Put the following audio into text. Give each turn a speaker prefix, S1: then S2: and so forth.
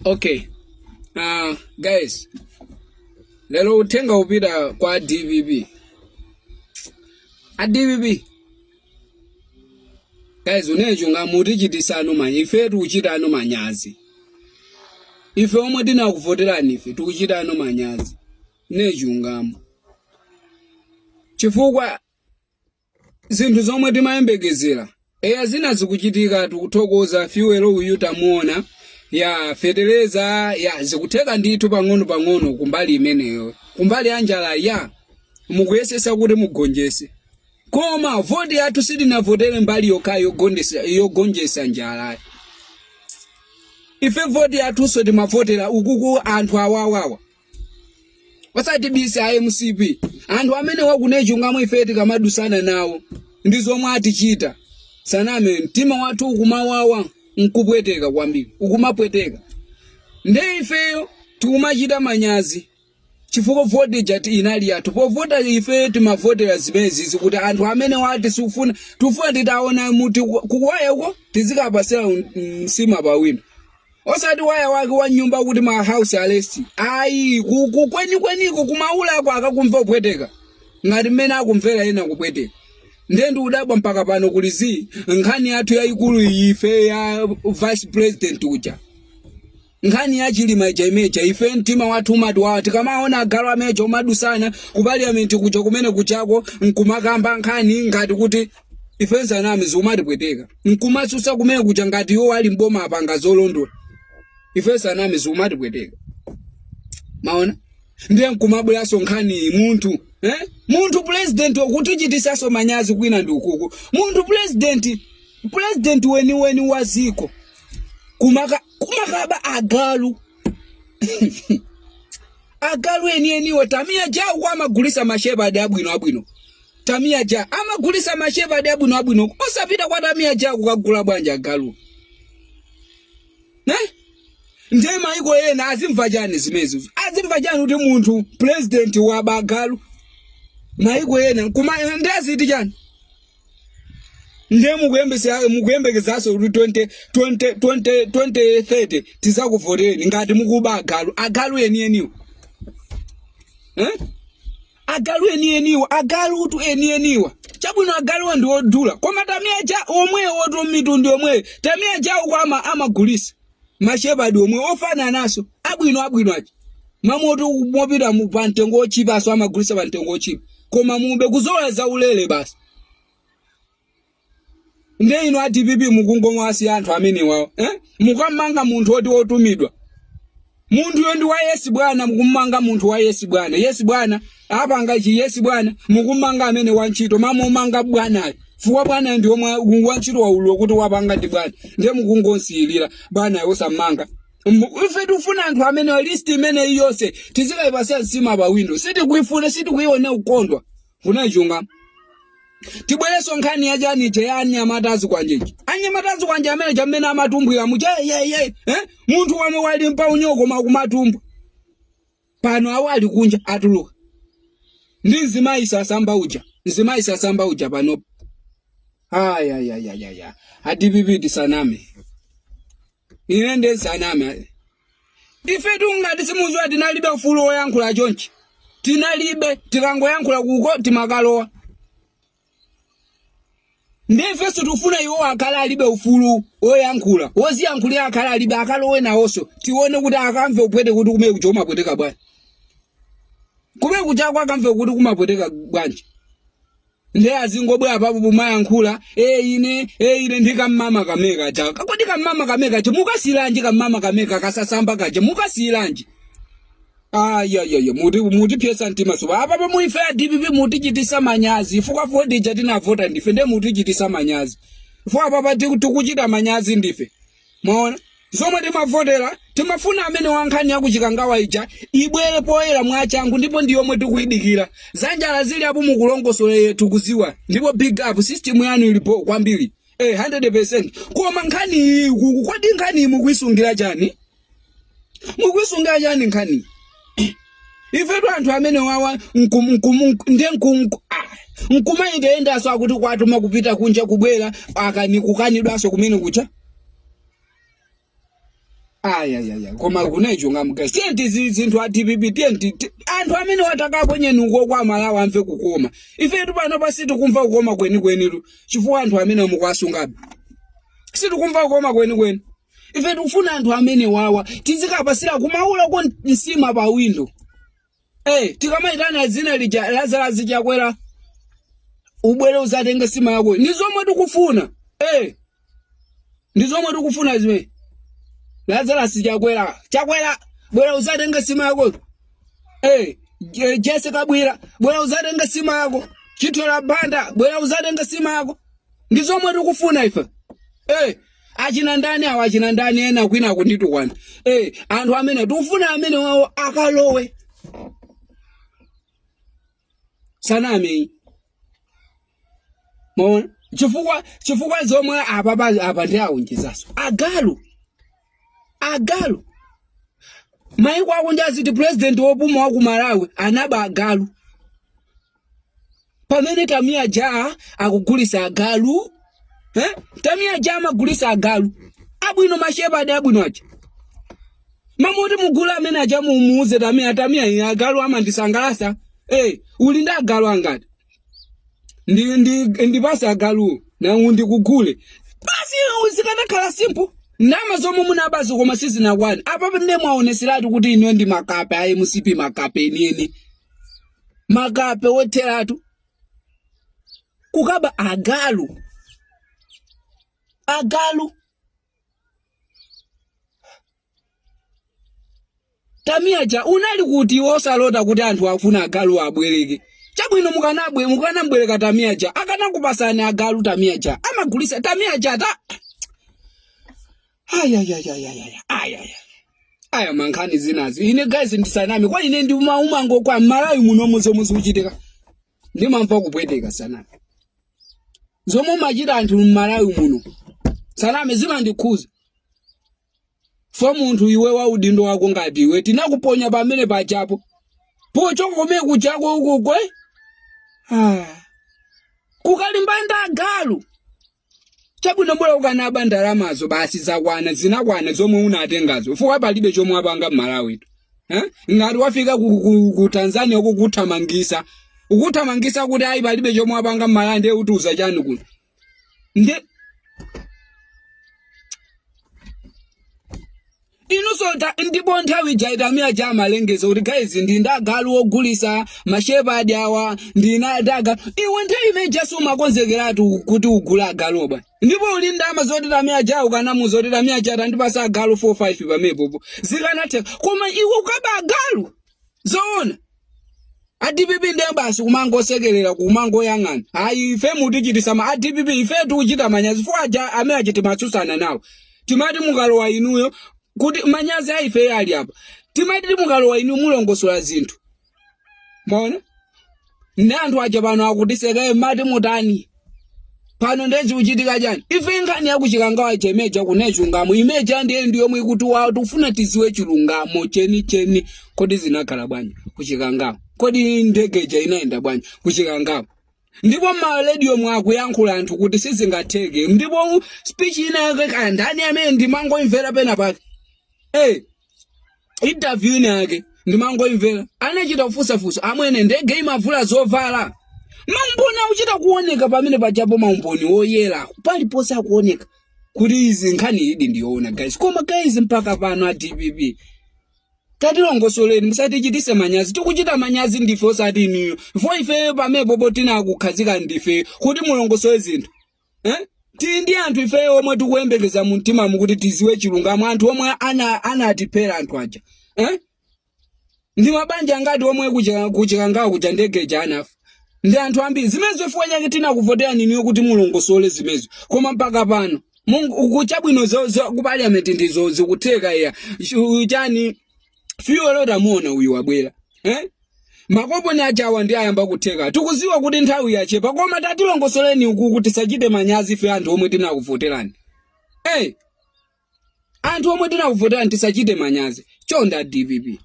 S1: Okay. Guys. Lelo uthenga upita kwa DBB. A DBB. Guys, unejunga muti chitisano manya. Ife tukuchitano manyazi. Ife omwe tinakuvoterani ife tukuchitano manyazi. Nejungamo. Chifukwa zinthu zomwe timayembekezera. Eya zina zikuchitika tikuthokoza fiwelo uyu tamuona ya fetereza ya zikutheka ndithu pang'ono kumbali imeneyo. Kumbali anjala ya mukuyesesa kuti mugonjese. Koma voti yathu sitinavotere mbali yokhayo yogonjesa njala. Ife voti yathu so timavotera ukuku anthu awawawa. Wasati bisi MCP. Anthu amene wakunejungamwe ife tikamadusana nawo. Ndizomwe atichita. Saname mtima watu ukumawawa nkupweteka kwambiri. Ukumapweteka. Nde ifeyo tikumachita manyazi. Chifukwa vote jati inali yathu. Po vota ife timavotera zimezi kuti anthu amene wati sufuna tufuna titaona muti kukwaya uko tizikapasira msima pa window. Osati waya wake wa nyumba kuti ma house arrest. Ayi kweniko kumaula kwa akakumva kupweteka. Ngati mmene akumvera ena kupweteka. Ndendu udabwa mpaka pano kulizi nkhani yathu yayikulu ife ya vice president uja. Nkhani ya chilima imeja ife mtima wathu umati wawo tikamaona agalo ameja umadusana ku parliament kuja kumene kuchako nkumakamba nkhani ngati kuti ife nsanami zumati pweteka. Nkumasusa kumene kuja ngati yo ali mboma apanga zolondola. Ife nsanami zumati pweteka. Maona? Ndiye nkumabulaso nkhani muntu. Muntu president okutichitisaso manyazi kwina ndikuku. Muntu president weni waziko. Kumakaba agalu. Agalu eniwe tamia ja kwa amagulisa masheba abwino. Tamia ja amagulisa masheba abwino. Osapita kwa tamia ja kukagula bwanja agalu. Ndema iko yena azimvajani zimezo. Azimvajani uti muntu president wa bagalu. Na iko yena kuma ndazi tijani. Nde mukuyembekezaso kuti 2030 tizakuvotereni ngati mukuba agalu eniwo. Agalu eniwo. Chabwino agalu ndi odula. Koma tamia ja omwe oto mitundu omwe. Tamia ja kwa amagulisa. Masheba omwe ofana naso. Abwino achi. Mamoto mopita mu pantengo ochipa so amagulisa pantengo ochipa. Koma mumbe kuzoleza ulele basi. Nde ino ati bibi mukungomwasi anthu amene wawo. Mukamanga munthu oti otumidwa. Munthu yo ndi wa Yesu Bwana mukumanga munthu wa Yesu Bwana. Yesu Bwana apanga chi Yesu Bwana mukumanga amene wanchito mamomanga bwana. Fuwa Bwana ndi omwe wanchito waulo kuti wapanga ndi Bwana. Nde mukungonsilira Bwana yosamanga. Ife tufuna anthu amene list imene yonse tizikayipasa nsima pa window. Siti kuifuna siti kuione ukondwa. Kunajunga. Tibwereso nkhani ya jani jayani amatazi kwanjeji. Anyamatazi kwanje amene jamene amatumbu ya muje muntu wame wali mpa unyoko makumatumbu. Pano awali kunja atuluka. Ndi nzimaisa samba uja pano. Aya. Adibibidi saname. Inende saname. Ife tungati simuzwa tinalibe ufulu oyankhula chonchi. Tinalibe tikangoyankhula kuko timakalowa. Ndefe tufuna iwo akala alibe ufulu oyankhula. Oziyankhulira akala alibe akalowe nawonso. Tione kuti akamve upwete kuti kumene kuchoma pweteka bwana. Kumene kuchakwa akamve kuti kumapweteka bwanji. Nde azingobwera papo pumayankhula ine ndikamama kameka cha. Kakodi kamama kameka cha mukasilanji kamama kameka kasasamba kaje mukasilanji. Muti pyesa ntima soba. Apa muife ya DBB muti chitisa manyazi. Fuka vodi jatina vota ndife. Nde muti chitisa manyazi. Fuka papa tukuchita manyazi ndife. Maona? Zomwe timavotera. Timafuna amene wankhani ya kuchikangawa ija. Ibwere poera mwachangu. Ndipo ndiyomwe tikuidikira. Zanjala zili apu mukulongosole tukuziwa. Ndipo big up. System yanu ilipo kwambiri. 100%. Koma nkhani kwadi nkhani mukuisungira chani? Mukuisungira chani nkhani? Ife anthu amene wawa nkuma inde so akuti kwatuma kupita kunja kubwera akani kukanidwaso kumene kucha. Aya koma kunejo ngamugazi tienti zinthu atipipi tienti anthu amene watakapo nyenuko kwa Malawi amve kukoma ife tupano pasiti kumva kukoma kweni chifukwa anthu amene mukwasungabe situ kumva kukoma kweni ife tikufuna anthu amene wawa tizikapasira kumaula kwa nsima pa window tikamaitana zina lija Lazarus chakwera ubwere uzatenge sima yako ndizomwe tikufuna ndizomwe tikufuna zimene Lazarus chakwera bwera uzatenge sima yako Jessica bwera uzatenge sima yako Chitola Banda bwera uzatenge sima yako ndizomwe tikufuna ife achina ndani ena kwina kunditukwana anthu amene tikufuna amene wawo akalowe sanami mona chifukwa zomwe apa ndi aunjizaso agalu maiko akunjazi ti president wopuma wa ku Malawi anaba agalu pamene Tamia Ja akugulisa agalu Tamia Ja amagulisa agalu abwino mashepadi abwino aja mamuti mugula amene aja mumuuze Tamia agalu amandisangalasa ulinda agalu angati ndipasa agalu na undikugule basi uzikanakhala simple nama zomwe munabazi koma sizina kwani apa pende mwaoneseratu kuti ino ndi makape ayi musipi makape nini makape woteratu kukaba agalu Tamia Ja unali kuti wosalota kuti anthu afuna agalu abwereke chabwino mukanabwereka Tamia Ja akanakupasani agalu Tamia Ja amagulisa Tamia Ja ta aya mankhani zinazi ine guys ndisanami kwa ine ndi umango kwa Malawi muno muzomuzi uchitika ndimamva kupweteka sanami zomwe machita anthu Malawi muno sanami zimandikhuza fo munthu iwe wa udindo wako ngati iwe tinakuponya pamene pachapo pochokome kuchako uko kwe kukalimbanda agalu chabwino bora ukanaba ndalamazo basi zakwana zinakwana zomwe unatengazo fuwa palibe chomwe apanga Malawi ngati wafika ku Tanzania ukuthamangisa kuti ayi palibe chomwe apanga Malawi ndiye utuza chani kuno inuso ndipo nthawi Tamia Ja malengeza kuti guys ndindagalu ogulisa mashepadi awa ndinadaga iwe nthawi meja sumakonzekeratu kuti ugula agalu bwana ndipo uli ndama zoti Tamia Ja ukanamuza kuti Tamia Ja ndipasa agalu 4-5 pamepopo zikanatheka koma iwe ukaba agalu zoona ADPP ndiye basi kumangosekerera kumangoyang'ana hayi ife mutichitisa ma ADPP ife tukuchita manyazi fuwa amene achiti matsusana nawo timati mukalowa inuyo kuti manyazi aife yali apa timati mukalowa inu mulongosola zinthu mona ndi anthu aja pano akutiseka mati mutani pano ndezi uchitika chani ife ngani yakuchikangawa chemeja kunechungamo imeja ndiye yomwe ikuti wa tufuna tiziwe chilungamo cheni kodi zinakhala bwanji kuchikangawa kodi ndegeja inaenda bwanji kuchikangawa ndipo ma radio mwakuyankhula anthu kuti sizingatheke ndipo speech ina yake kandani amene ndimangoimvera pena pake interview yake ndimangoimvera anachita kufusafusa amwene ndege imavula zovala maumboni uchita kuoneka pamene pachapo maumboni oyera paliponse akuoneka kuti izi nkhani idi ndiona guys koma guys mpaka pano ADPP tatilongosoleni musatichitise manyazi tikuchita manyazi ndife osati iniyo fo ife pamepo botina kukhazika ndife kuti mulongosole zinthu ndi anthu ife omwe tikuyembekeza mu mtima mukuti tiziwe chilungamo anthu omwe anatipera anthu aja ndi mabanja ngati omwe kuchikangawa kuja ndegeja anafa ndi anthu ambiri zimezo fuwa chake tinakuvotera niniyo kuti mulongosole zimezo koma mpaka pano kuchabwino ku parliament ndizo zikutheka iya chani fiyo lota muona uyu wabwera makopo ni achawa ndi ayamba kutheka tikuziwa kuti nthawi yachepa koma tatilongosoleni uku kuti sachite manyazi fe anthu omwe tinakuvoterani anthu omwe tinakuvoterani tisachite manyazi chonda DPP